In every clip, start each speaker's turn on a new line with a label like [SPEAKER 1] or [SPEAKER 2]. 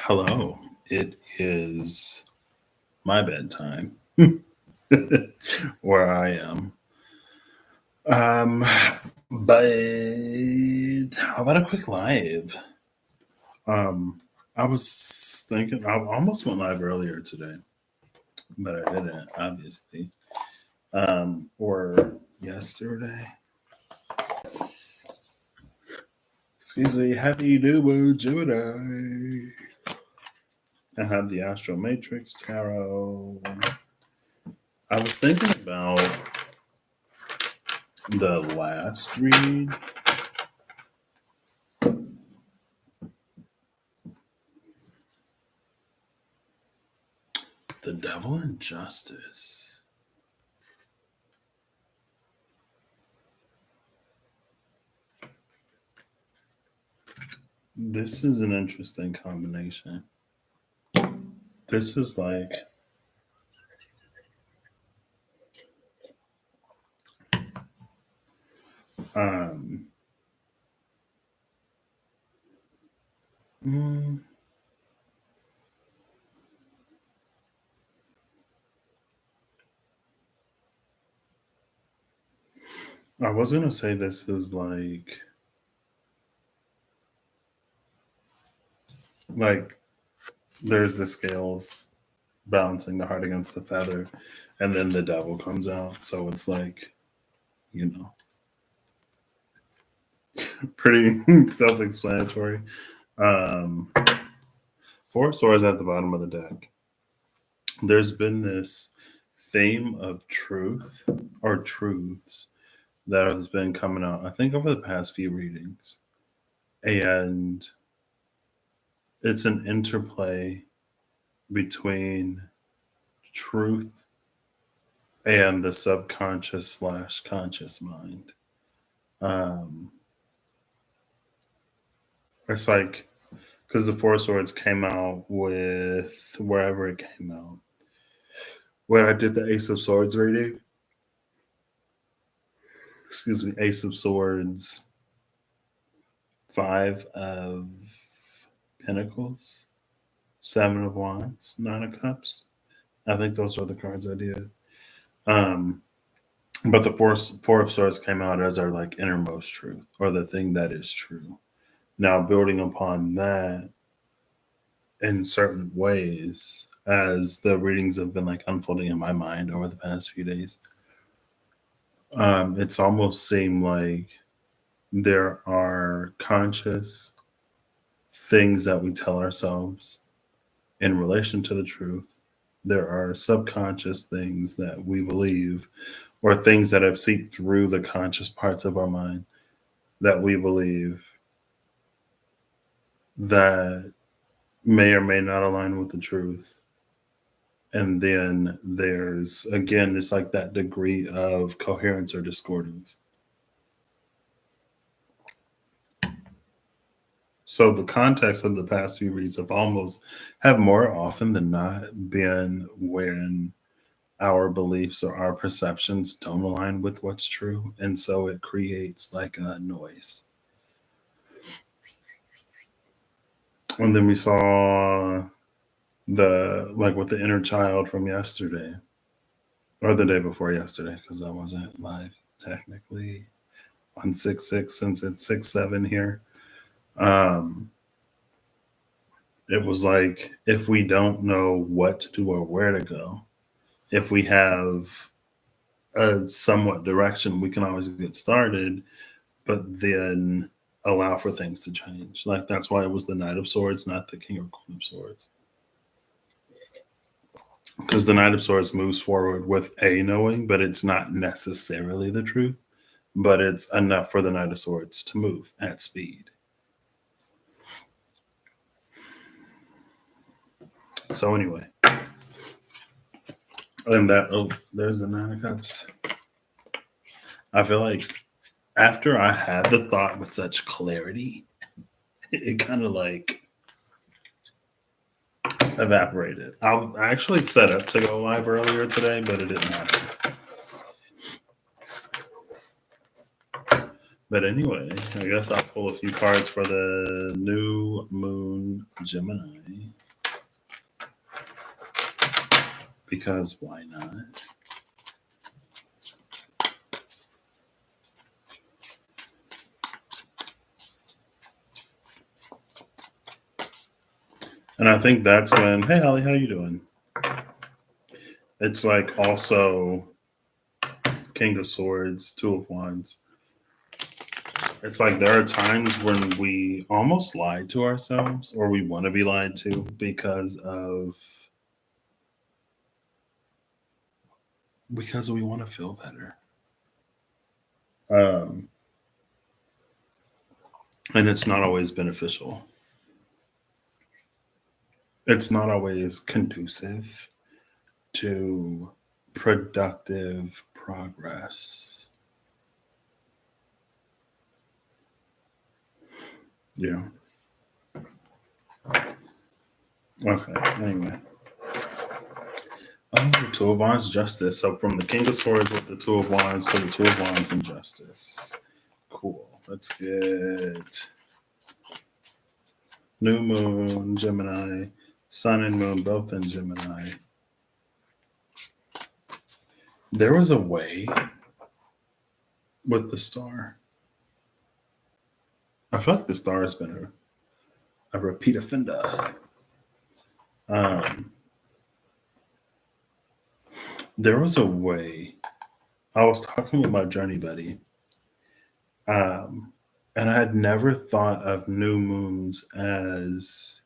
[SPEAKER 1] Hello. It is my bedtime where I am. But how about a quick live? I was thinking I almost went live earlier today, but I didn't, obviously. Or yesterday. Excuse me, happy new moon, Gemini. I have the Astro Matrix Tarot. I was thinking about the last read. The Devil and Justice. This is an interesting combination. This is like um mm, I was gonna say this is like there's the scales balancing the heart against the feather, and then the devil comes out. So it's like, you know, pretty self-explanatory. Um Four swords at the bottom of the deck. There's been this theme of truth or truths that has been coming out, I think, over the past few readings. And it's an interplay between truth and the subconscious slash conscious mind. Um, it's like, because the Four Swords came out with wherever it came out. When I did the Ace of Swords reading, excuse me, Ace of Swords, Five of Pentacles, Seven of Wands, Nine of Cups. I think those are the cards I did. But the four of swords came out as our like innermost truth, or the thing that is true. Now building upon that in certain ways, as the readings have been like unfolding in my mind over the past few days, it's almost seemed like there are conscious things that we tell ourselves in relation to the truth. There are subconscious things that we believe, or things that have seeped through the conscious parts of our mind that we believe that may or may not align with the truth. And then there's, again, it's like that degree of coherence or discordance. So the context of the past few reads have more often than not been when our beliefs or our perceptions don't align with what's true. And so it creates like a noise. And then we saw the, like with the inner child from yesterday, or the day before yesterday, because I wasn't live technically on 6/6 since it's 6/7 here. Um, it was like, if we don't know what to do or where to go, if we have a somewhat direction, we can always get started, but then allow for things to change. Like that's why it was the Knight of Swords, not the King or Queen of Swords. Because the Knight of Swords moves forward with a knowing, but it's not necessarily the truth, but it's enough for the Knight of Swords to move at speed. So anyway, and that, oh, there's the Nine of Cups. I feel like after I had the thought with such clarity, it kind of like evaporated. I actually set up to go live earlier today, but it didn't happen. But anyway, I guess I'll pull a few cards for the new moon Gemini. because why not? And I think that's when, hey Holly, how you doing? It's like also King of Swords, Two of Wands. It's like there are times when we almost lie to ourselves or we want to be lied to because we want to feel better. Um, and it's not always beneficial. It's not always conducive to productive progress. Yeah. Okay. Anyway. Oh, Two of Wands, Justice. So from the King of Swords with the Two of Wands to the Two of Wands and Justice. Cool. Let's get New Moon, Gemini, Sun and Moon both in Gemini. There was a way with the star. I feel like the star has been a repeat offender. Um, there was a way. I was talking with my journey buddy, and I had never thought of new moons as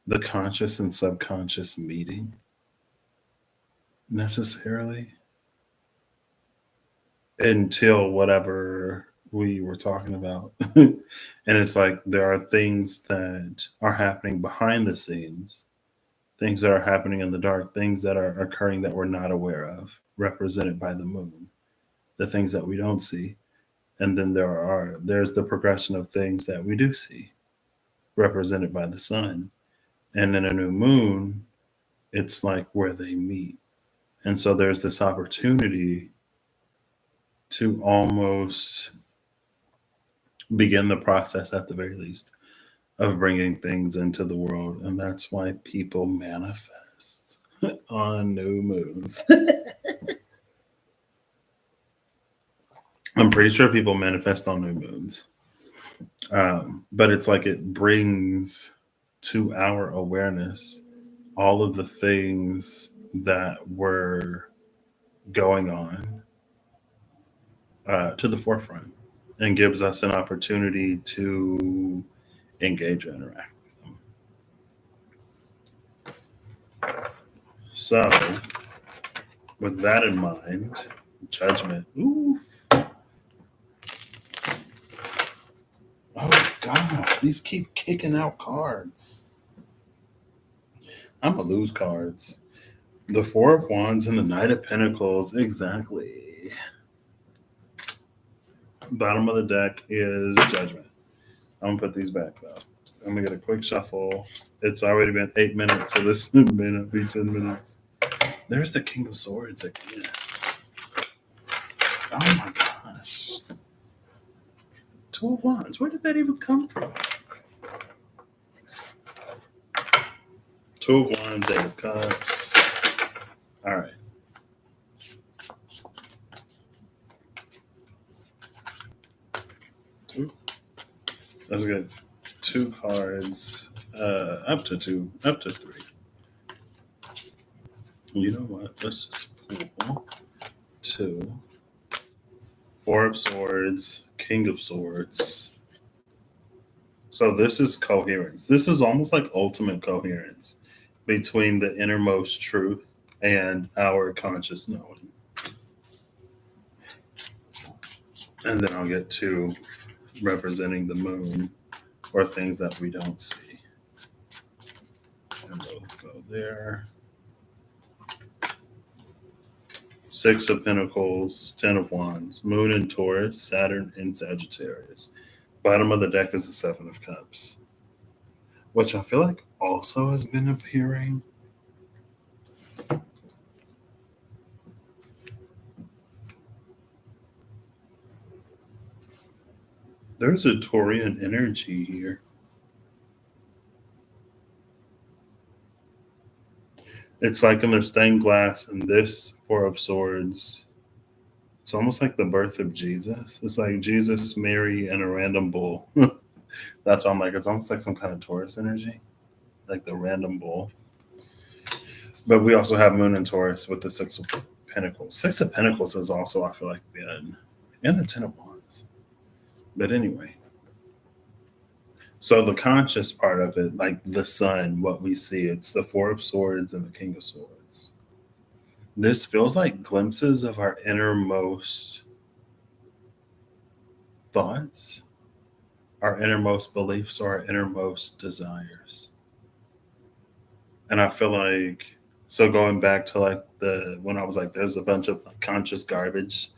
[SPEAKER 1] the conscious and subconscious meeting necessarily until whatever we were talking about. And it's like there are things that are happening behind the scenes, things that are happening in the dark, things that are occurring that we're not aware of, represented by the moon, the things that we don't see. And then there's the progression of things that we do see, represented by the sun. And in a new moon, it's like where they meet. And so there's this opportunity to almost begin the process at the very least of bringing things into the world. And that's why people manifest on new moons. I'm pretty sure people manifest on new moons. But it's like it brings to our awareness all of the things that were going on to the forefront and gives us an opportunity to engage and interact with them. So, with that in mind, judgment. Oof. Oh gosh, these keep kicking out cards. I'm gonna lose cards. The Four of Wands and the Knight of Pentacles. Exactly. Bottom of the deck is Judgment. I'm gonna put these back though. I'm gonna get a quick shuffle. It's already been 8 minutes, so this may not be 10 minutes. There's the King of Swords again. Oh my gosh. Two of Wands. Where did that even come from? Two of Wands, Eight of Cups. All right. Ooh, that's good. Two cards. Up to two. Up to three. You know what? Let's just pull two. Four of Swords, King of Swords. So this is coherence. This is almost like ultimate coherence between the innermost truth and our conscious knowing. And then I'll get to representing the moon or things that we don't see. And we'll go there. Six of Pentacles, Ten of Wands, Moon in Taurus, Saturn in Sagittarius. Bottom of the deck is the Seven of Cups, which I feel like also has been appearing. There's a Taurian energy here. It's like in the stained glass and this Four of Swords. It's almost like the birth of Jesus. It's like Jesus, Mary, and a random bull. That's why I'm like, it's almost like some kind of Taurus energy, like the random bull. But we also have Moon and Taurus with the Six of Pentacles. Six of Pentacles is also, I feel like, been in the Ten of Wands. But anyway, so the conscious part of it, like the sun, what we see, it's the Four of Swords and the King of Swords. This feels like glimpses of our innermost thoughts, our innermost beliefs, or our innermost desires. And I feel like, so going back to like when I was like, there's a bunch of like conscious garbage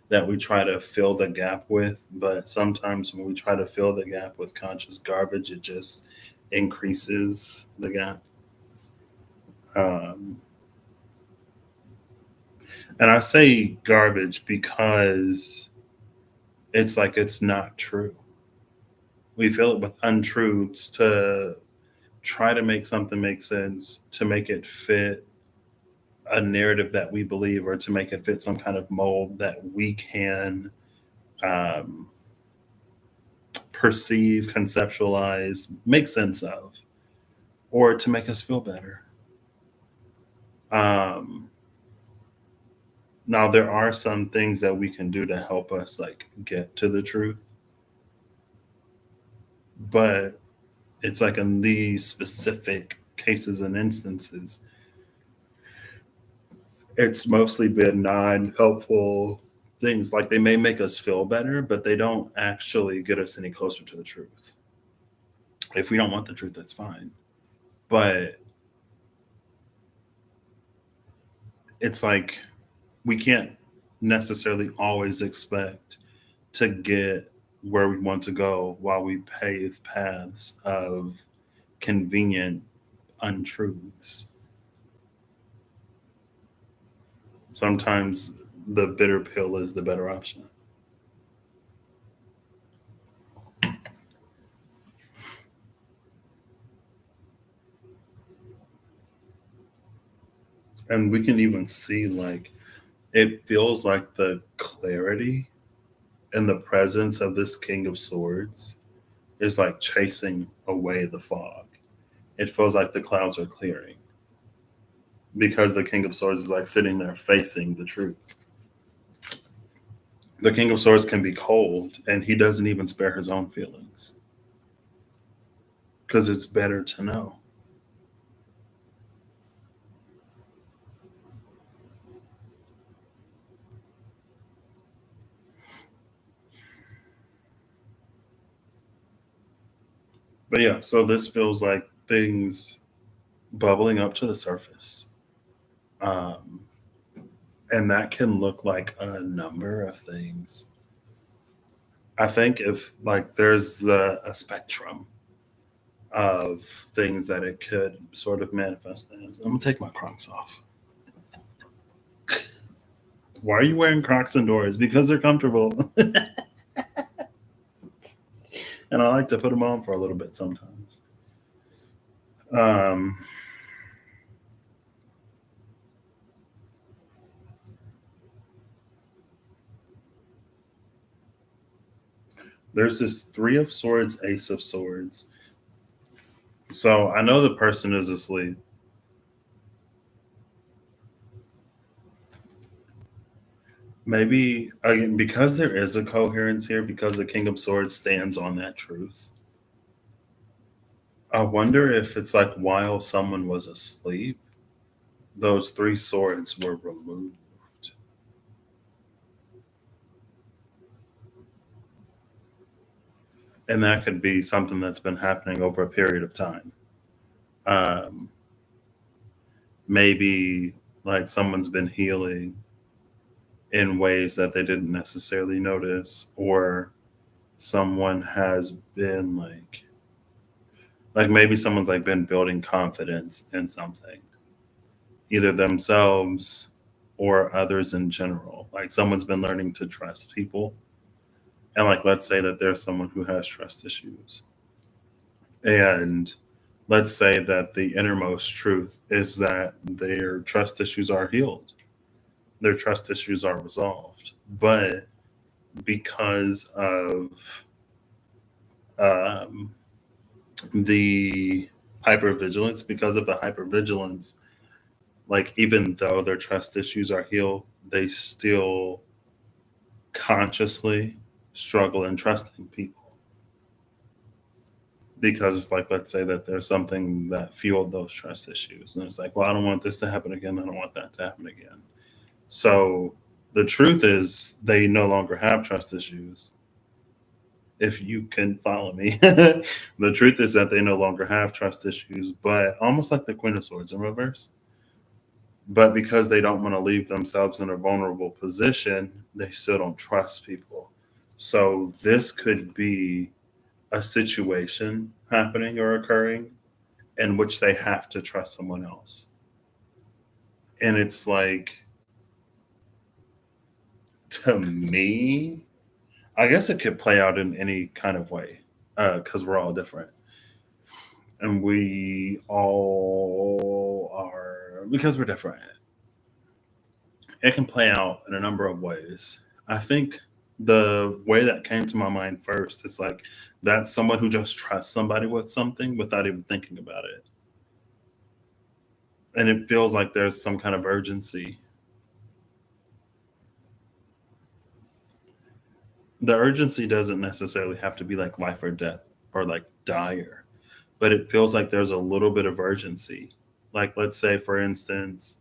[SPEAKER 1] that we try to fill the gap with. But sometimes when we try to fill the gap with conscious garbage, it just increases the gap. Um, and I say garbage because it's like it's not true. We fill it with untruths to try to make something make sense, to make it fit a narrative that we believe, or to make it fit some kind of mold that we can um, perceive, conceptualize, make sense of, or to make us feel better. Um, Now, there are some things that we can do to help us like get to the truth, but it's like in these specific cases and instances, it's mostly been non-helpful things. Like they may make us feel better, but they don't actually get us any closer to the truth. If we don't want the truth, that's fine. But it's like we can't necessarily always expect to get where we want to go while we pave paths of convenient untruths. Sometimes the bitter pill is the better option. And we can even see like it feels like the clarity and the presence of this King of Swords is like chasing away the fog. It feels like the clouds are clearing because the King of Swords is like sitting there facing the truth. The King of Swords can be cold and he doesn't even spare his own feelings because it's better to know. But yeah, so this feels like things bubbling up to the surface. Um, and that can look like a number of things. I think if like there's a spectrum of things that it could sort of manifest as. I'm gonna take my Crocs off. Why are you wearing Crocs indoors? Because they're comfortable, and I like to put them on for a little bit sometimes. Um, there's this Three of Swords, Ace of Swords. So I know the person is asleep. Maybe again, because there is a coherence here, because the King of Swords stands on that truth. I wonder if it's like while someone was asleep, those three swords were removed. And that could be something that's been happening over a period of time. Um, Maybe like someone's been healing in ways that they didn't necessarily notice, or someone has been like maybe someone's like been building confidence in something, either themselves or others in general. Like someone's been learning to trust people. And like let's say that there's someone who has trust issues. And let's say that the innermost truth is that their trust issues are healed, their trust issues are resolved. But because of um, the hypervigilance, because of the hypervigilance, like even though their trust issues are healed, they still consciously struggle in trusting people because it's like, let's say that there's something that fueled those trust issues, and it's like, well, I don't want this to happen again, I don't want that to happen again. So the truth is they no longer have trust issues, if you can follow me. The truth is that they no longer have trust issues, but almost like the Queen of Swords in reverse. But because they don't want to leave themselves in a vulnerable position, they still don't trust people. So this could be a situation happening or occurring in which they have to trust someone else. And it's like, to me, I guess it could play out in any kind of way because we're all different. And we all are, because we're different, it can play out in a number of ways. I think the way that came to my mind first is like that's someone who just trusts somebody with something without even thinking about it. And it feels like there's some kind of urgency. The urgency doesn't necessarily have to be like life or death or like dire, but it feels like there's a little bit of urgency. Like, let's say, for instance,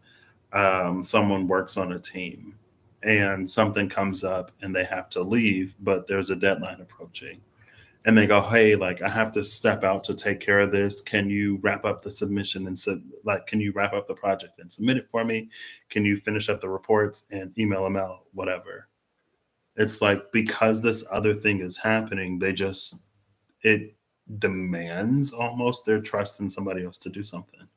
[SPEAKER 1] someone works on a team and something comes up and they have to leave, but there's a deadline approaching. And they go, hey, like, I have to step out to take care of this. Can you wrap up the submission and like, can you wrap up the project and submit it for me? Can you finish up the reports and email them out? Whatever. It's like because this other thing is happening, it demands almost their trust in somebody else to do something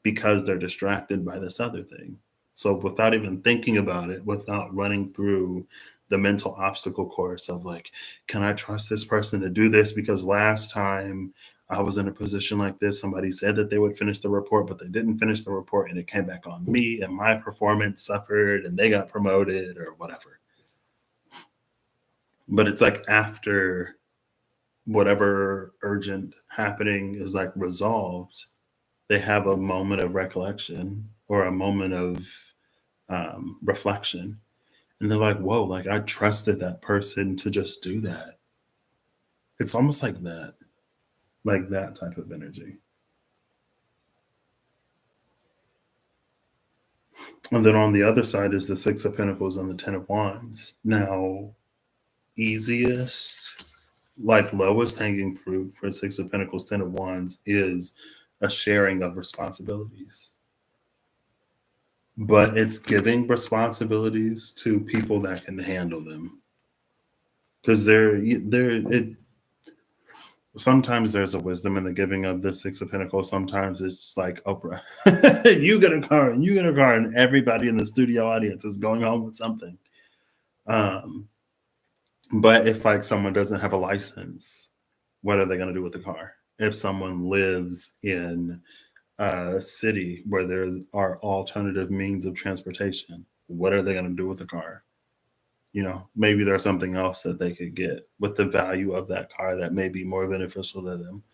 [SPEAKER 1] because they're distracted by this other thing. So without even thinking about it, without running through the mental obstacle course of like, can I trust this person to do this? Because last time I was in a position like this, somebody said that they would finish the report, but they didn't finish the report and it came back on me and my performance suffered and they got promoted or whatever. But it's like after whatever urgent happening is like resolved, they have a moment of recollection or a moment of reflection. And they're like, whoa, like I trusted that person to just do that. It's almost like that type of energy. And then on the other side is the Six of Pentacles and the Ten of Wands. Now, easiest, like lowest hanging fruit for Six of Pentacles, Ten of Wands is a sharing of responsibilities. But it's giving responsibilities to people that can handle them. Because sometimes there's a wisdom in the giving of the Six of Pentacles. Sometimes it's like Oprah. You get a car and you get a car, and everybody in the studio audience is going home with something. Um, but if like someone doesn't have a license, what are they going to do with the car? If someone lives in a city where there are alternative means of transportation, what are they going to do with the car? Maybe there's something else that they could get with the value of that car that may be more beneficial to them.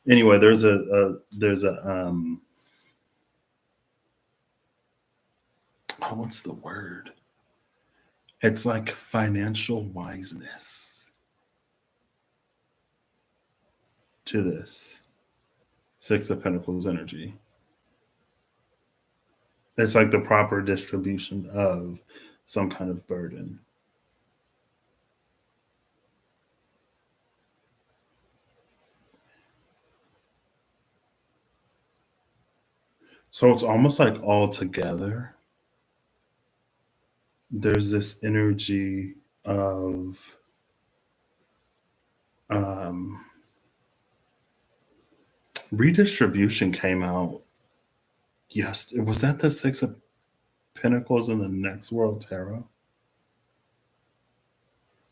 [SPEAKER 1] Anyway, there's a oh, what's the word? It's like financial wiseness to this Six of Pentacles energy. It's like the proper distribution of some kind of burden. So it's almost like all together, there's this energy of um, redistribution came out. Yes, was that the Six of Pentacles in the Next World Tarot?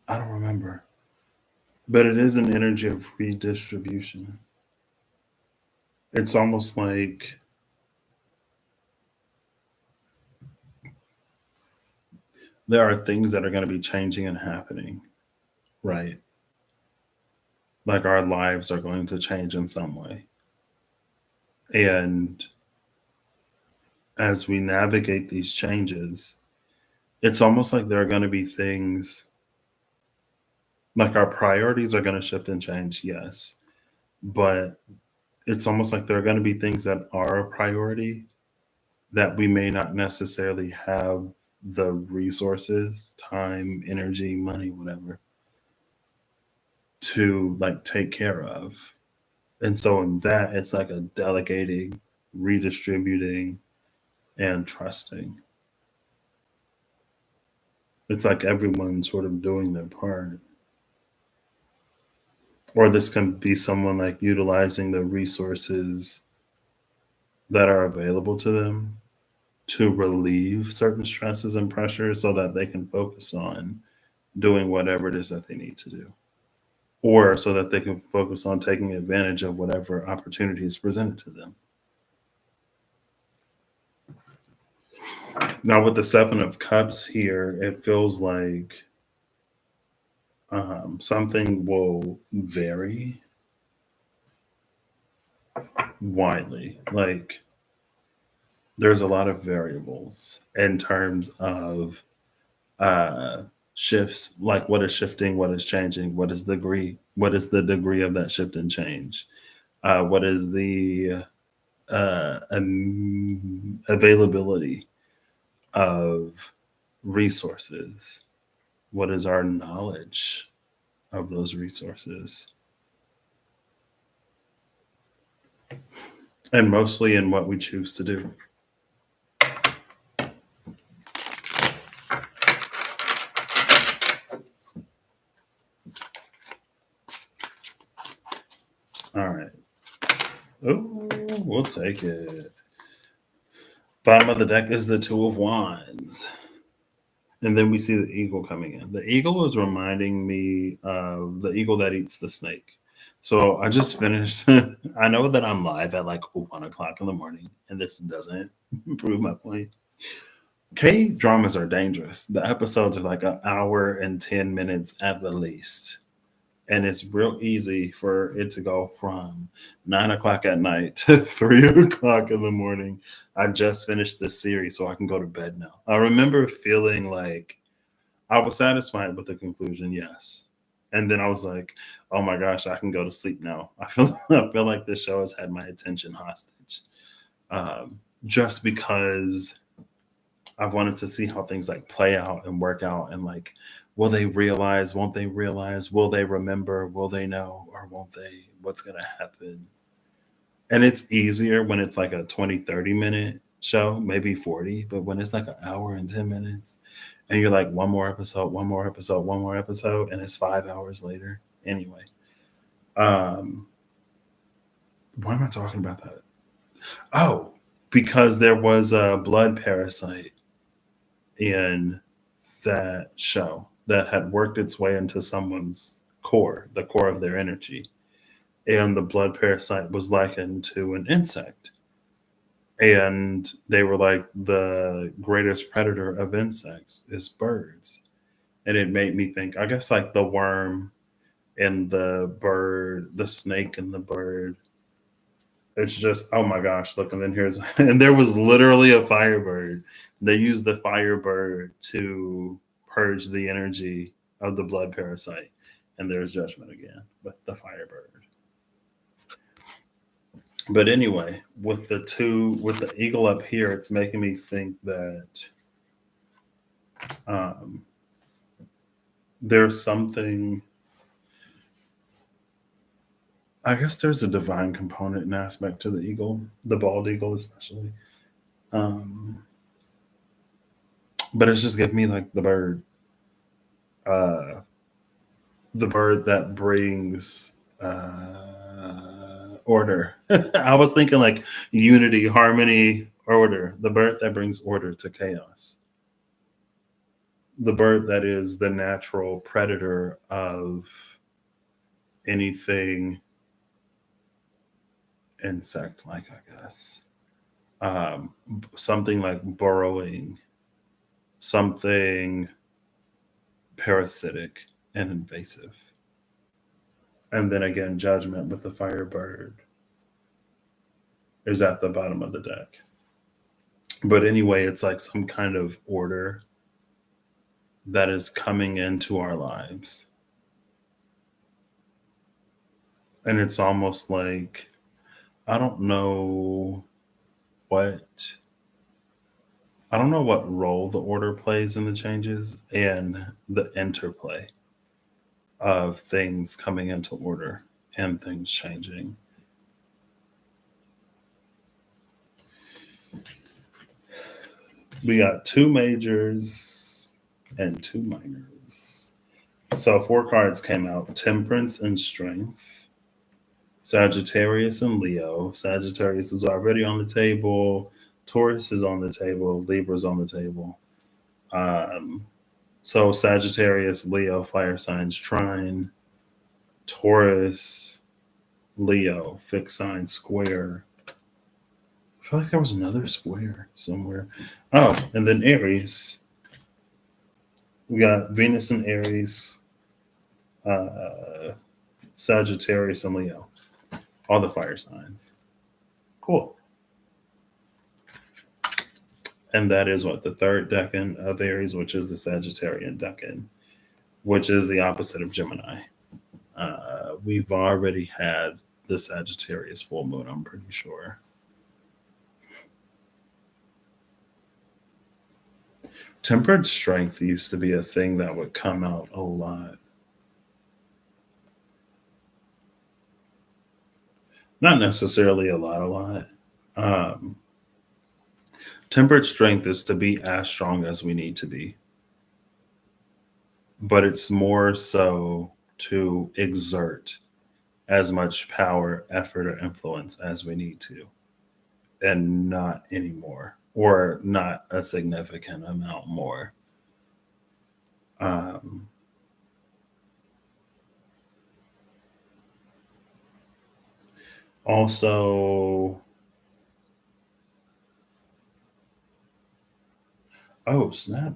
[SPEAKER 1] I don't remember. But it is an energy of redistribution. It's almost like there are things that are going to be changing and happening, right? Like our lives are going to change in some way. And as we navigate these changes, it's almost like there are going to be things like our priorities are going to shift and change, yes. But it's almost like there are going to be things that are a priority that we may not necessarily have the resources, time, energy, money, whatever, to like take care of. And so in that, it's like a delegating, redistributing, and trusting. It's like everyone sort of doing their part. Or this can be someone like utilizing the resources that are available to them to relieve certain stresses and pressures so that they can focus on doing whatever it is that they need to do. Or so that they can focus on taking advantage of whatever opportunity is presented to them. Now, with the Seven of Cups here, it feels like something will vary widely. Like, there's a lot of variables in terms of uh, shifts, like what is shifting, what is changing, what is the degree of that shift and change, what is the availability of resources, what is our knowledge of those resources, and mostly in what we choose to do. All right. Oh, we'll take it. Bottom of the deck is the Two of Wands. And then we see the eagle coming in. The eagle is reminding me of the eagle that eats the snake. So I just finished. I know that I'm live at like 1 o'clock in the morning, and this doesn't prove my point. K dramas are dangerous. The episodes are like an hour and 10 minutes at the least. And it's real easy for it to go from 9 o'clock at night to 3 o'clock in the morning. I just finished this series, so I can go to bed now. I remember feeling like I was satisfied with the conclusion, yes. And then I was like, oh my gosh, I can go to sleep now. I feel like this show has had my attention hostage. Just because I've wanted to see how things like play out and work out and like will they realize, won't they realize, will they remember, will they know, or won't they? What's gonna happen? And it's easier when it's like a 20, 30 minute show, maybe 40, but when it's like an hour and 10 minutes and you're like one more episode, one more episode, one more episode, and it's 5 hours later. Anyway. Um, why am I talking about that? Oh, because there was a blood parasite in that show that had worked its way into someone's core, the core of their energy. And the blood parasite was likened to an insect. And they were like, the greatest predator of insects is birds. And it made me think, I guess, like the worm and the bird, the snake and the bird. It's just, oh my gosh, look, and then here's, and there was literally a firebird. They used the firebird to purge the energy of the blood parasite. And there's judgment again with the firebird. But anyway, with the eagle up here, it's making me think that um, there's something, I guess there's a divine component and aspect to the eagle, the bald eagle especially. Um, but it's just giving me like uh, the bird that brings order. I was thinking like unity, harmony, order. The bird that brings order to chaos. The bird that is the natural predator of anything insect like, I guess. Something like burrowing, something parasitic and invasive. And then again, judgment with the firebird is at the bottom of the deck. But anyway, it's like some kind of order that is coming into our lives. And it's almost like, I don't know what I don't know what role the order plays in the changes and the interplay of things coming into order and things changing. We got two majors and two minors. So four cards came out: Temperance and Strength, Sagittarius and Leo. Sagittarius is already on the table. Taurus is on the table. Libra's on the table. Um, so Sagittarius, Leo, fire signs trine. Taurus, Leo, fixed sign square. I feel like there was another square somewhere. Oh, and then Aries. We got Venus and Aries, uh, Sagittarius and Leo. All the fire signs. Cool. And that is what the third decan of Aries, which is the Sagittarian decan, which is the opposite of Gemini. We've already had the Sagittarius full moon, I'm pretty sure. Tempered strength used to be a thing that would come out a lot. Not necessarily a lot. Um, Tempered strength is to be as strong as we need to be, but it's more so to exert as much power, effort, or influence as we need to, and not anymore, or not a significant amount more. Um, Also, oh snap!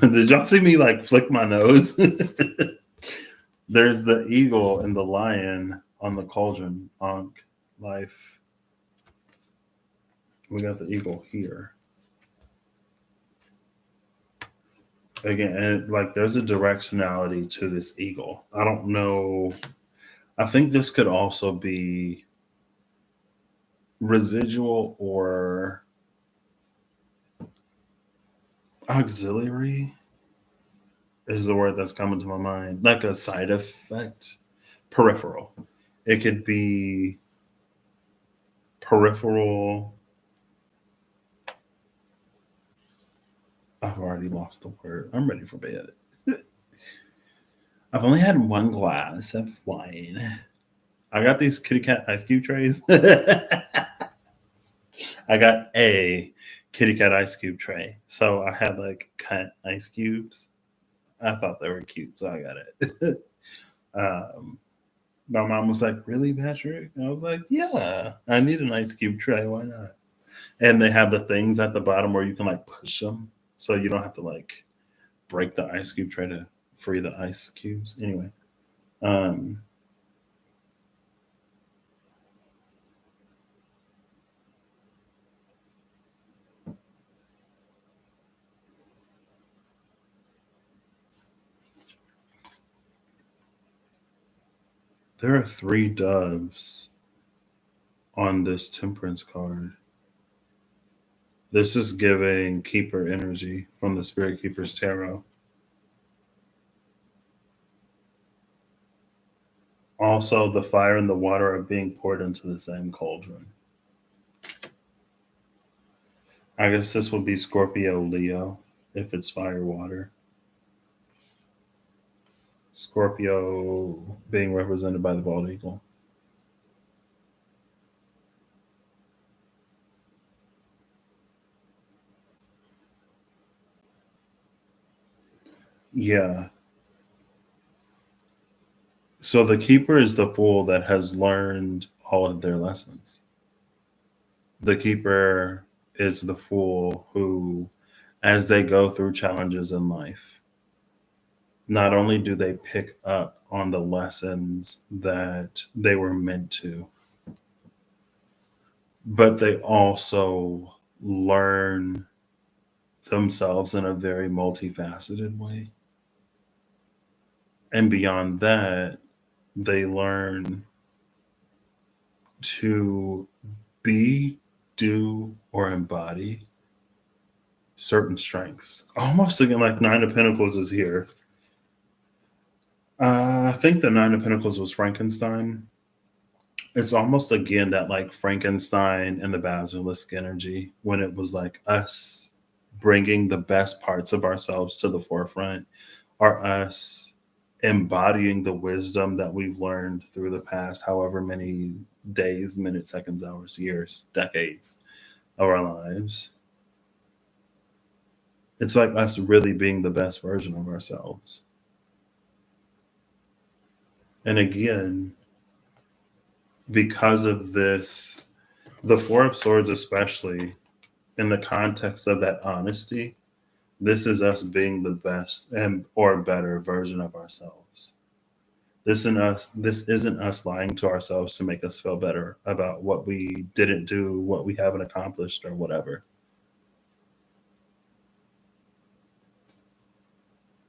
[SPEAKER 1] Did y'all see me like flick my nose? There's the eagle and the lion on the cauldron Ankh life. We got the eagle here again, and like there's a directionality to this eagle. I don't know. I think this could also be residual or auxiliary is the word that's coming to my mind. Like a side effect, peripheral. It could be peripheral. I've already lost the word. I'm ready for bed. I've only had one glass of wine. I got these kitty cat ice cube trays. I got a kitty cat ice cube tray. So I had like cut ice cubes. I thought they were cute, so I got it. um, my mom was like, "Really, Patrick?" I was like, "Yeah, I need an ice cube tray. Why not?" And they have the things at the bottom where you can like push them, so you don't have to like break the ice cube tray to free the ice cubes. Anyway, um, there are three doves on this temperance card. This is giving keeper energy from the Spirit Keeper's Tarot. Also, the fire and the water are being poured into the same cauldron. I guess this would be Scorpio Leo if it's fire water. Scorpio being represented by the bald eagle. Yeah. So the keeper is the fool that has learned all of their lessons. The keeper is the fool who, as they go through challenges in life, not only do they pick up on the lessons that they were meant to, but they also learn themselves in a very multifaceted way. And beyond that, they learn to be, do, or embody certain strengths. Almost again, like Nine of Pentacles is here. I think the Nine of Pentacles was Frankenstein. It's almost again that like Frankenstein and the basilisk energy when it was like us bringing the best parts of ourselves to the forefront, or us embodying the wisdom that we've learned through the past however many days, minutes, seconds, hours, years, decades of our lives. It's like us really being the best version of ourselves. And again, because of this, the Four of Swords, especially in the context of that honesty, this is us being the best and or better version of ourselves. This isn't us lying to ourselves to make us feel better about what we didn't do, what we haven't accomplished, or whatever.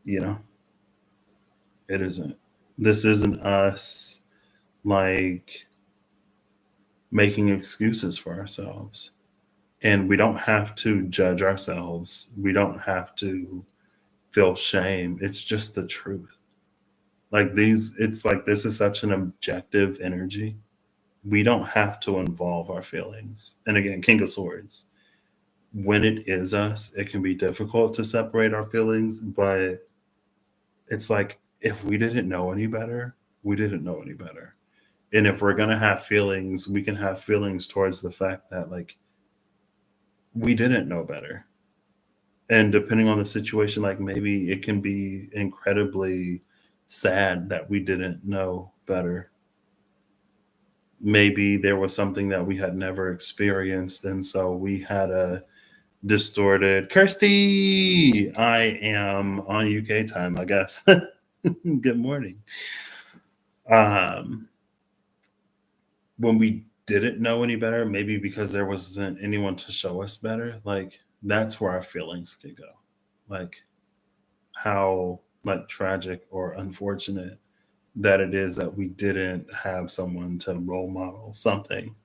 [SPEAKER 1] You know, it isn't. This isn't us like making excuses for ourselves. And we don't have to judge ourselves. We don't have to feel shame. It's just the truth. Like these, it's like this is such an objective energy. We don't have to involve our feelings. And again, King of Swords, when it is us, it can be difficult to separate our feelings, but it's like if we didn't know any better, we didn't know any better. And if we're going to have feelings, we can have feelings towards the fact that like we didn't know better. And depending on the situation, like maybe it can be incredibly sad that we didn't know better. Maybe there was something that we had never experienced. And so we had a distorted Kirsty. I am on UK time, I guess. Good morning. Um, when we didn't know any better, maybe because there wasn't anyone to show us better, like that's where our feelings could go. Like how like tragic or unfortunate that it is that we didn't have someone to role model something.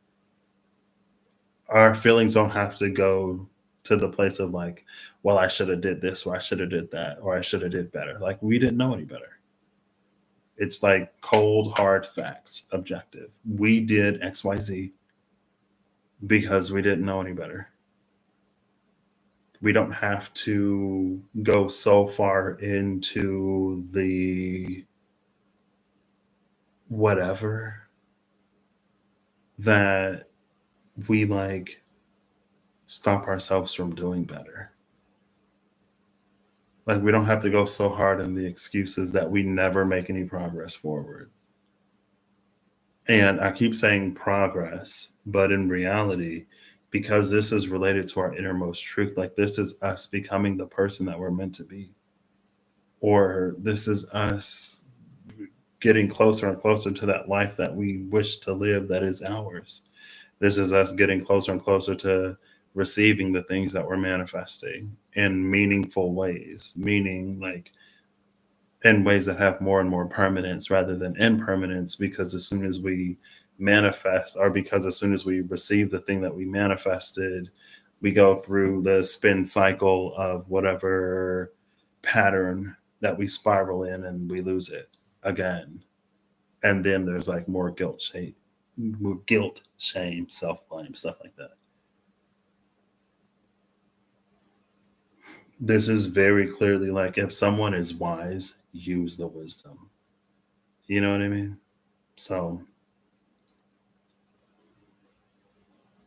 [SPEAKER 1] Our feelings don't have to go to the place of like, well, I should have did this or I should have did that or I should have did better. Like we didn't know any better. It's like cold hard facts, objective. We did XYZ because we didn't know any better. We don't have to go so far into the whatever that we like stop ourselves from doing better. Like we don't have to go so hard in the excuses that we never make any progress forward. And I keep saying progress, but in reality, because this is related to our innermost truth, like this is us becoming the person that we're meant to be. Or this is us getting closer and closer to that life that we wish to live that is ours. This is us getting closer and closer to receiving the things that we're manifesting in meaningful ways, meaning like in ways that have more and more permanence rather than impermanence, because as soon as we manifest, or because as soon as we receive the thing that we manifested, we go through the spin cycle of whatever pattern that we spiral in and we lose it again. And then there's like more guilt, shame, self-blame, stuff like that. This is very clearly like if someone is wise, use the wisdom. You know what I mean? So,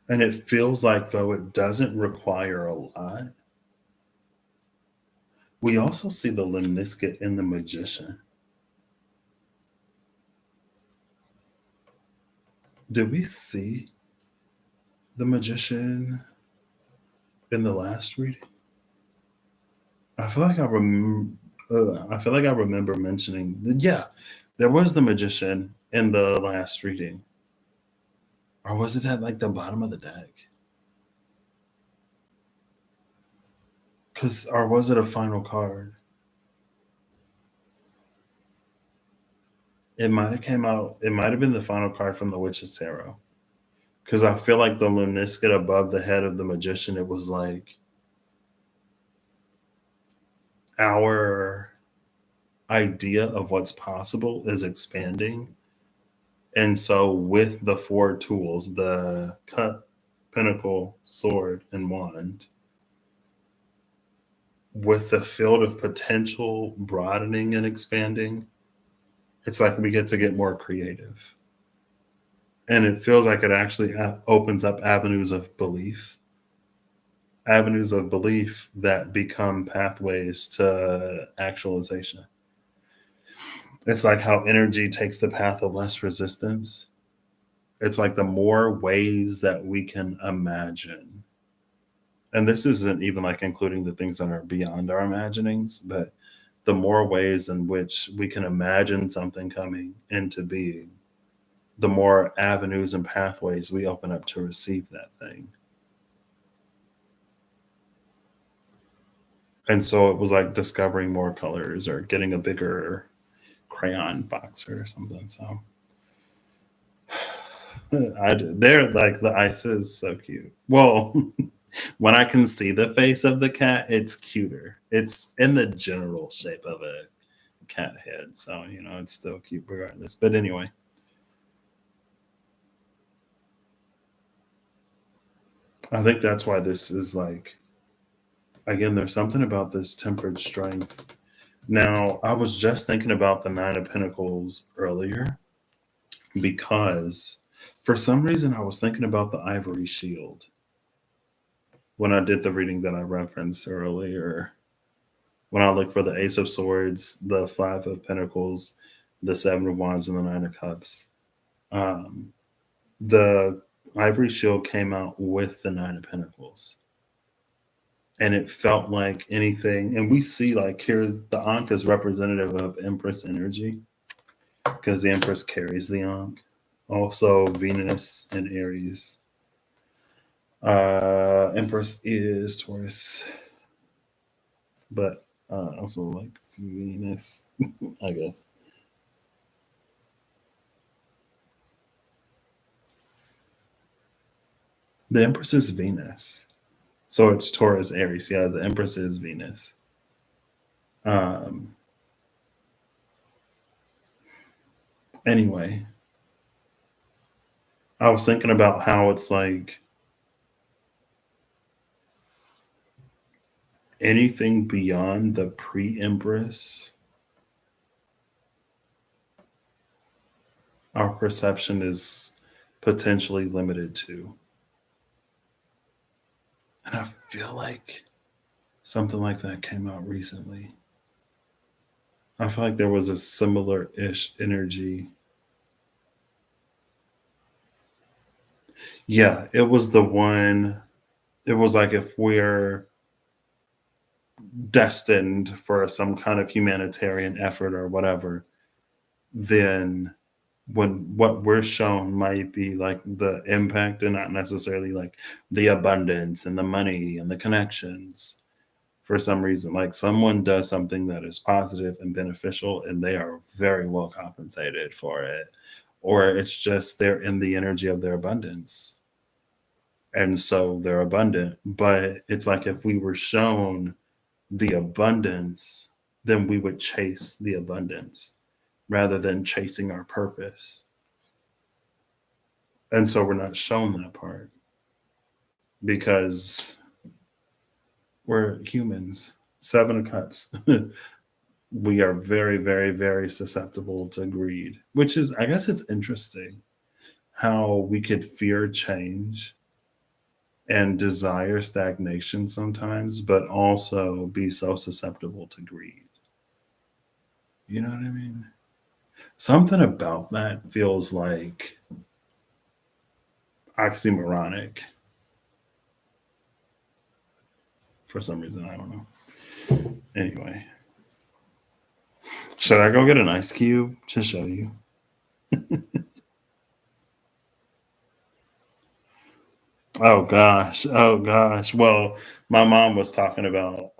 [SPEAKER 1] and it feels like though it doesn't require a lot. We also see the lemniscate in the magician. Did we see the magician in the last reading? I feel like I feel like I remember mentioning. Yeah, there was the magician in the last reading, or was it at like the bottom of the deck? Cause, or was it a final card? It might have came out. It might have been the final card from the Witch's Tarot. Cause I feel like the lunisket above the head of the magician, it was like our idea of what's possible is expanding. And so, with the four tools, the cup, pentacle, sword, and wand, with the field of potential broadening and expanding, it's like we get more creative. And it feels like it actually opens up avenues of belief that become pathways to actualization. It's like how energy takes the path of less resistance. It's like the more ways that we can imagine, and this isn't even like including the things that are beyond our imaginings, but the more ways in which we can imagine something coming into being, the more avenues and pathways we open up to receive that thing. And so it was like discovering more colors or getting a bigger crayon box or something. So they're like the ice is so cute. Well, when I can see the face of the cat, it's cuter. It's in the general shape of a cat head, so it's still cute regardless. But anyway, I think that's why this is like, again, there's something about this tempered strength. Now, I was just thinking about the Nine of Pentacles earlier because for some reason I was thinking about the Ivory Shield when I did the reading that I referenced earlier. When I look for the Ace of Swords, the Five of Pentacles, the Seven of Wands, and the Nine of Cups, um, the Ivory Shield came out with the Nine of Pentacles. And it felt like anything, and we see like here's the Ankh is representative of Empress energy because the Empress carries the Ankh. Also, Venus and Aries. Empress is Taurus, but also like Venus, I guess. The Empress is Venus. So it's Taurus, Aries. Yeah, the Empress is Venus. Um, anyway, I was thinking about how it's like anything beyond the pre Empress, our perception is potentially limited to. And I feel like something like that came out recently. I feel like there was a similar ish energy. Yeah, it was the one. It was like if we're destined for some kind of humanitarian effort or whatever, then when what we're shown might be like the impact and not necessarily like the abundance and the money and the connections. For some reason, like someone does something that is positive and beneficial and they are very well compensated for it, or it's just they're in the energy of their abundance and so they're abundant. But it's like if we were shown the abundance, then we would chase the abundance rather than chasing our purpose. And so we're not shown that part because we're humans. Seven of Cups. We are very, very, very susceptible to greed, which is, I guess, it's interesting how we could fear change and desire stagnation sometimes, but also be so susceptible to greed. You know what I mean? Something about that feels like oxymoronic for some reason. I don't know. Anyway, should I go get an ice cube to show you? Oh gosh. Oh gosh. Well, my mom was talking about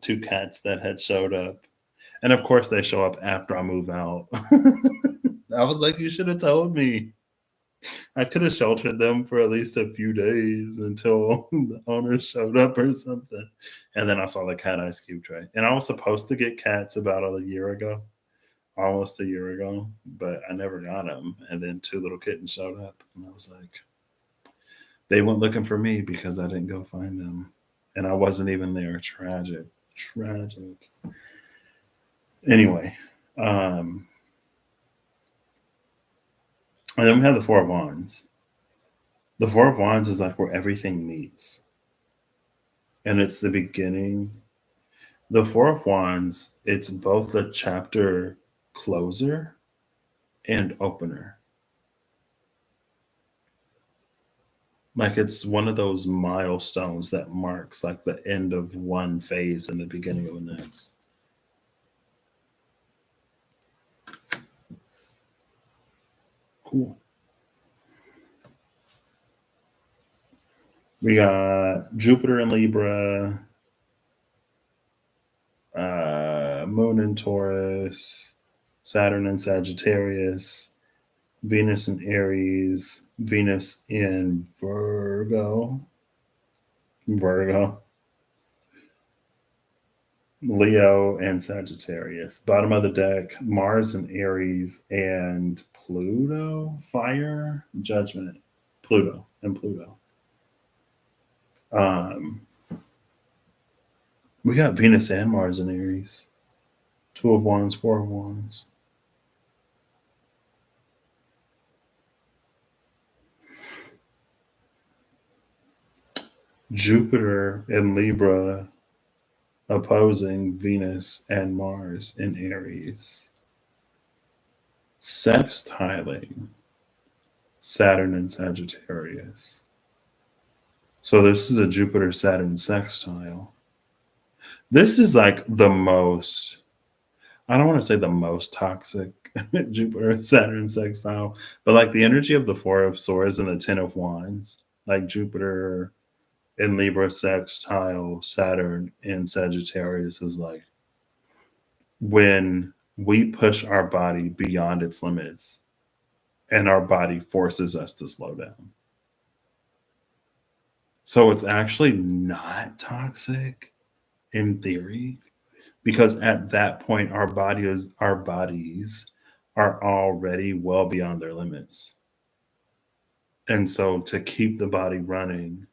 [SPEAKER 1] two cats that had showed up. And of course they show up after I move out. I was like, you should have told me. I could have sheltered them for at least a few days until the owner showed up or something. And then I saw the cat ice cube tray. And I was supposed to get cats about a year ago, almost a year ago, but I never got them. And then two little kittens showed up. And I was like, they went looking for me because I didn't go find them. And I wasn't even there. Tragic. Tragic. Anyway, um, and then we have the Four of Wands. The Four of Wands is like where everything meets. And it's the beginning. The Four of Wands, it's both a chapter closer and opener. Like it's one of those milestones that marks like the end of one phase and the beginning of the next. Cool. We got Jupiter in Libra, Moon in Taurus, Saturn in Sagittarius, Venus in Aries, Venus in Virgo, Leo, and Sagittarius. Bottom of the deck, Mars in Aries and Pluto, fire, judgment, Pluto and Pluto. Um, we got Venus and Mars in Aries. Two of Wands, Four of Wands. Jupiter in Libra opposing Venus and Mars in Aries. Sextiling Saturn in Sagittarius. So this is a Jupiter Saturn sextile. This is like the most, I don't want to say the most toxic Jupiter Saturn sextile, but like the energy of the Four of Swords and the Ten of Wands, like Jupiter in Libra sextile Saturn in Sagittarius is like when we push our body beyond its limits and our body forces us to slow down. So it's actually not toxic in theory because at that point our bodies are already well beyond their limits. And so to keep the body running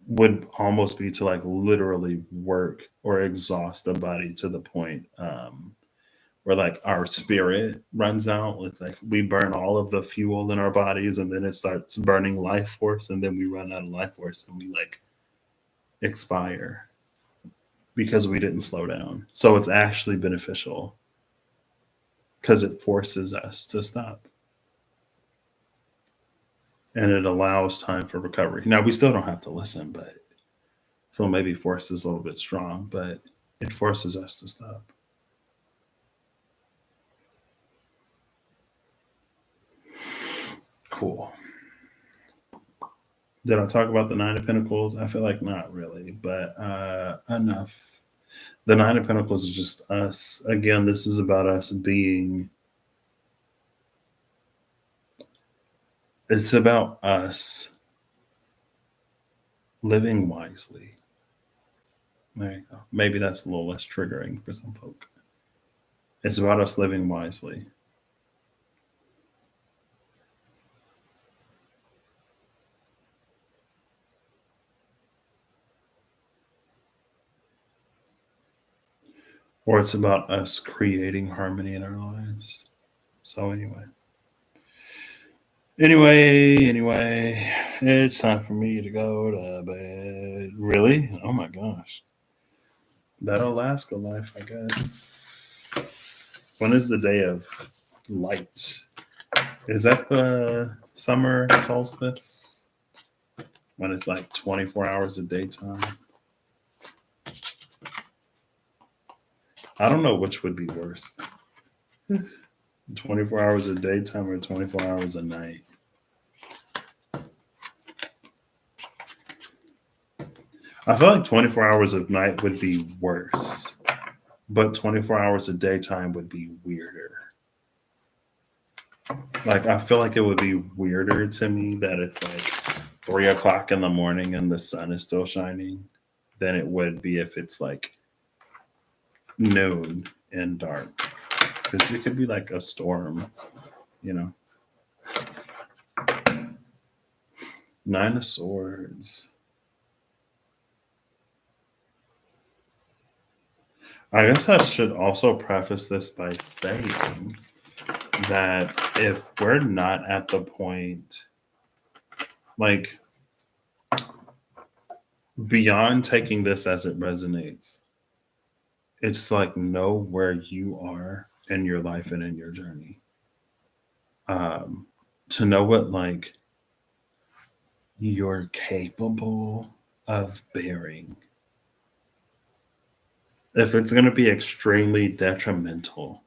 [SPEAKER 1] would almost be to like literally work or exhaust the body to the point where like our spirit runs out. It's like we burn all of the fuel in our bodies and then it starts burning life force and then we run out of life force and we like expire because we didn't slow down. So it's actually beneficial because it forces us to stop and it allows time for recovery. Now we still don't have to listen, but so maybe force is a little bit strong, but it forces us to stop. Cool. Did I talk about the Nine of Pentacles? I feel like not really, but enough. The Nine of Pentacles is just us. Again, this is about us being, it's about us living wisely. There you go. Maybe that's a little less triggering for some folk. It's about us living wisely. Or it's about us creating harmony in our lives. So anyway, it's time for me to go to bed. Really? Oh my gosh. That Alaska life, I guess. When is the day of light? Is that the summer solstice when it's like 24 hours of daytime. I don't know which would be worse. 24 hours of daytime or 24 hours a night. I feel like 24 hours of night would be worse, but 24 hours of daytime would be weirder. Like, I feel like it would be weirder to me that it's like 3 o'clock in the morning and the sun is still shining than it would be if it's like noon and dark. Because it could be like a storm, you know. Nine of Swords. I guess I should also preface this by saying that if we're not at the point, like, beyond taking this as it resonates, it's like know where you are in your life and in your journey. To know what like you're capable of bearing. If it's going to be extremely detrimental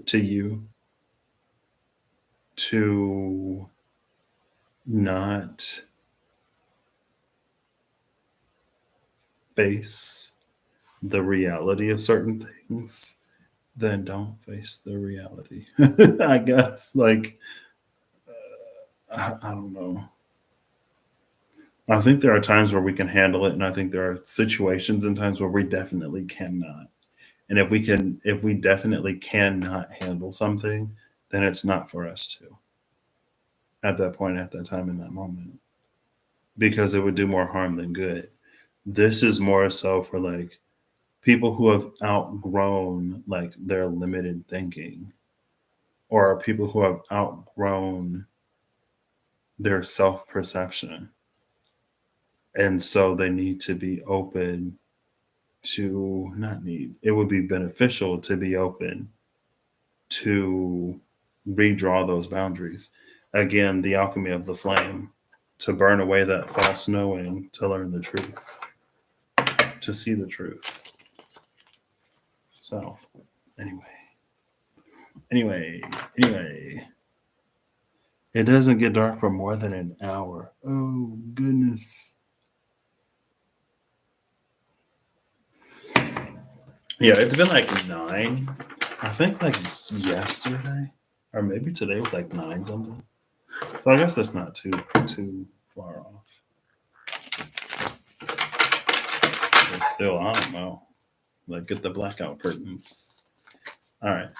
[SPEAKER 1] to you to not face the reality of certain things, then don't face the reality. I guess, like, I don't know. I think there are times where we can handle it, and I think there are situations and times where we definitely cannot. And if we definitely cannot handle something, then it's not for us to at that point, at that time, in that moment, because it would do more harm than good. This is more so for like people who have outgrown like their limited thinking, or people who have outgrown their self perception. And so they need to be open to, not need, it would be beneficial to be open to redraw those boundaries. Again, the alchemy of the flame, to burn away that false knowing, to learn the truth, to see the truth. So, anyway, anyway, anyway, it doesn't get dark for more than an hour. Oh, goodness. Yeah, it's been like 9. I think like yesterday, or maybe today was like 9 something. So I guess that's not too far off. But still, I don't know. Like, get the blackout curtains. All right.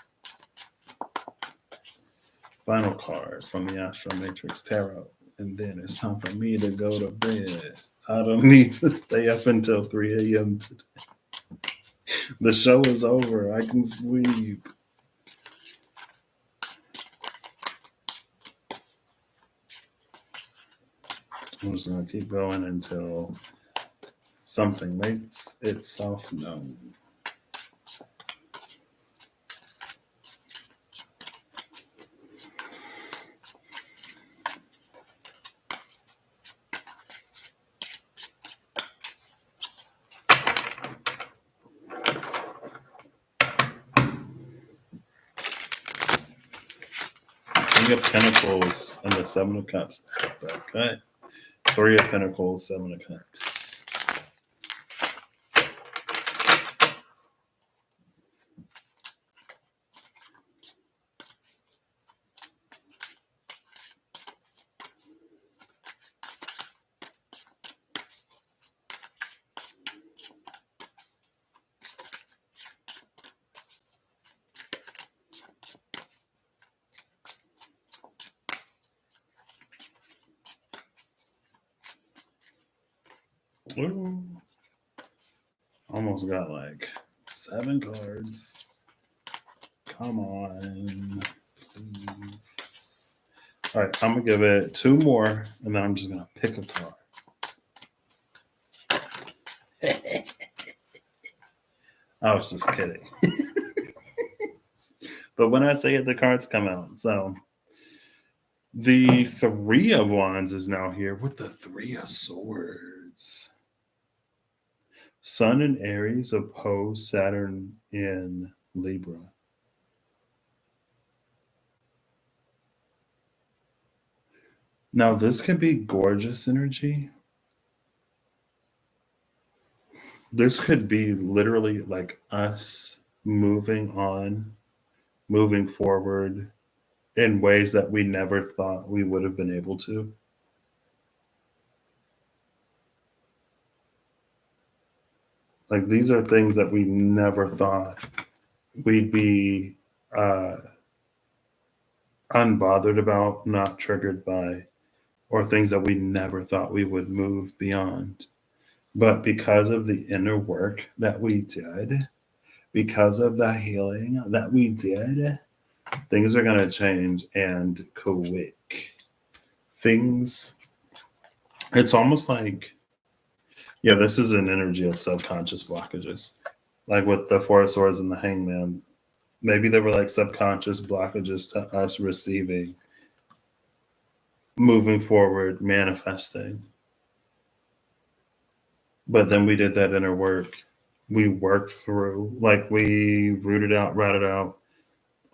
[SPEAKER 1] Final card from the Astro Matrix Tarot. And then it's time for me to go to bed. I don't need to stay up until 3 a.m. today. The show is over. I can sleep. I'm just going to keep going until something makes itself known. King of Pentacles and the Seven of Cups. Okay. 3 of Pentacles, 7 of Cups. Ooh. Almost got like 7 cards. Come on, please. All right, I'm gonna give it 2 more, and then I'm just gonna pick a card. I was just kidding. But when I say it, the cards come out. So The Three of Wands is now here with the Three of Swords. Sun in Aries oppose Saturn in Libra. Now, this could be gorgeous energy. This could be literally like us moving on, moving forward in ways that we never thought we would have been able to. Like, these are things that we never thought we'd be uh, unbothered about, not triggered by, or things that we never thought we would move beyond. But because of the inner work that we did, because of the healing that we did, things are going to change and quick. Things, it's almost like, yeah, this is an energy of subconscious blockages. Like with the Four of Swords and the Hangman, maybe they were like subconscious blockages to us receiving, moving forward, manifesting. But then we did that inner work. We worked through, like we rooted out, routed out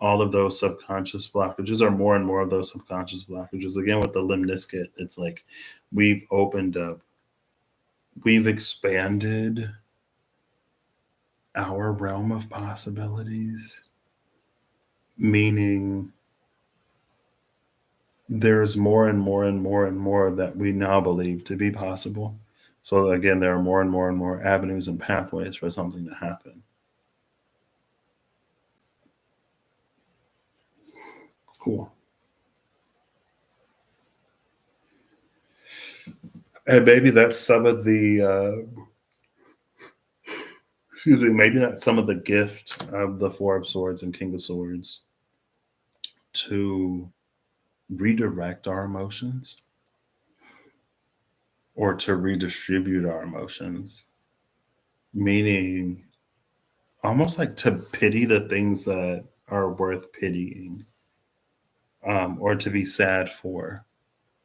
[SPEAKER 1] all of those subconscious blockages, or more and more of those subconscious blockages. Again, with the limniscate, it's like we've opened up, we've expanded our realm of possibilities, meaning there's more and more and more and more that we now believe to be possible. So again, there are more and more and more avenues and pathways for something to happen. Cool. And maybe that's some of the excuse me, maybe that's some of the gift of the Four of Swords and King of Swords to redirect our emotions or to redistribute our emotions, meaning almost like to pity the things that are worth pitying, or to be sad for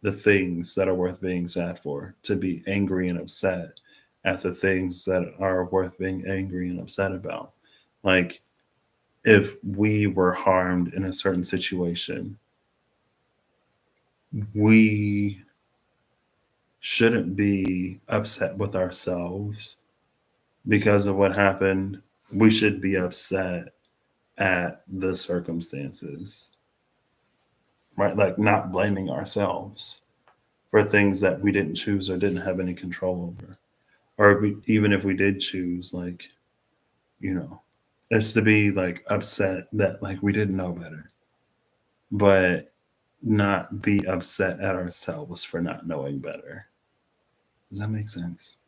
[SPEAKER 1] the things that are worth being sad for, to be angry and upset at the things that are worth being angry and upset about. Like, if we were harmed in a certain situation, we shouldn't be upset with ourselves because of what happened. We should be upset at the circumstances, right? Like, not blaming ourselves for things that we didn't choose or didn't have any control over. Or if we, even if we did choose, like, you know, it's to be like upset that like we didn't know better, but not be upset at ourselves for not knowing better. Does that make sense?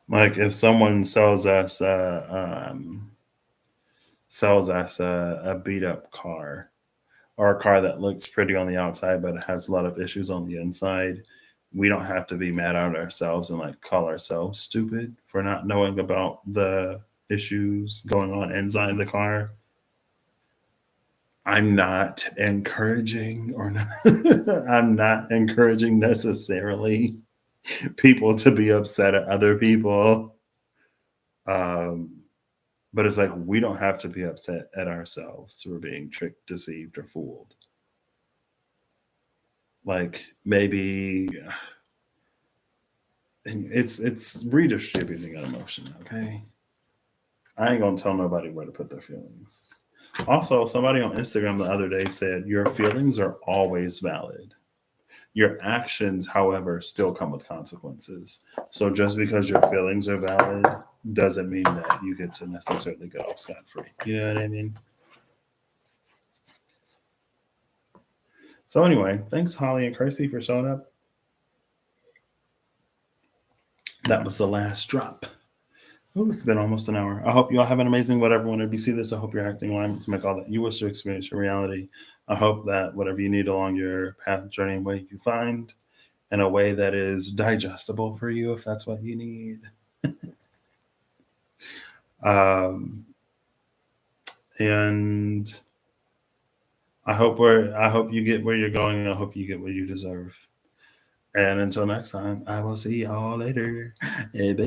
[SPEAKER 1] Like if someone sells us a beat up car, or a car that looks pretty on the outside but it has a lot of issues on the inside, we don't have to be mad at ourselves and like call ourselves stupid for not knowing about the issues going on inside the car. I'm not encouraging or not, I'm not encouraging necessarily people to be upset at other people. Um, but it's like we don't have to be upset at ourselves for being tricked, deceived, or fooled. Like maybe and it's redistributing an emotion, okay? I ain't gonna tell nobody where to put their feelings. Also, somebody on Instagram the other day said your feelings are always valid. Your actions, however, still come with consequences. So just because your feelings are valid doesn't mean that you get to necessarily get off scot free. You know what I mean? So anyway, thanks Holly and Kirsty for showing up. That was the last drop. Oh, it's been almost an hour. I hope you all have an amazing whatever whenever you see this. I hope you're acting alignment to make all that you wish to experience your reality. I hope that whatever you need along your path, journey, and way you find, in a way that is digestible for you if that's what you need. Um, and I hope you get where you're going. I hope you get what you deserve. And until next time, I will see y'all later. Hey, bye.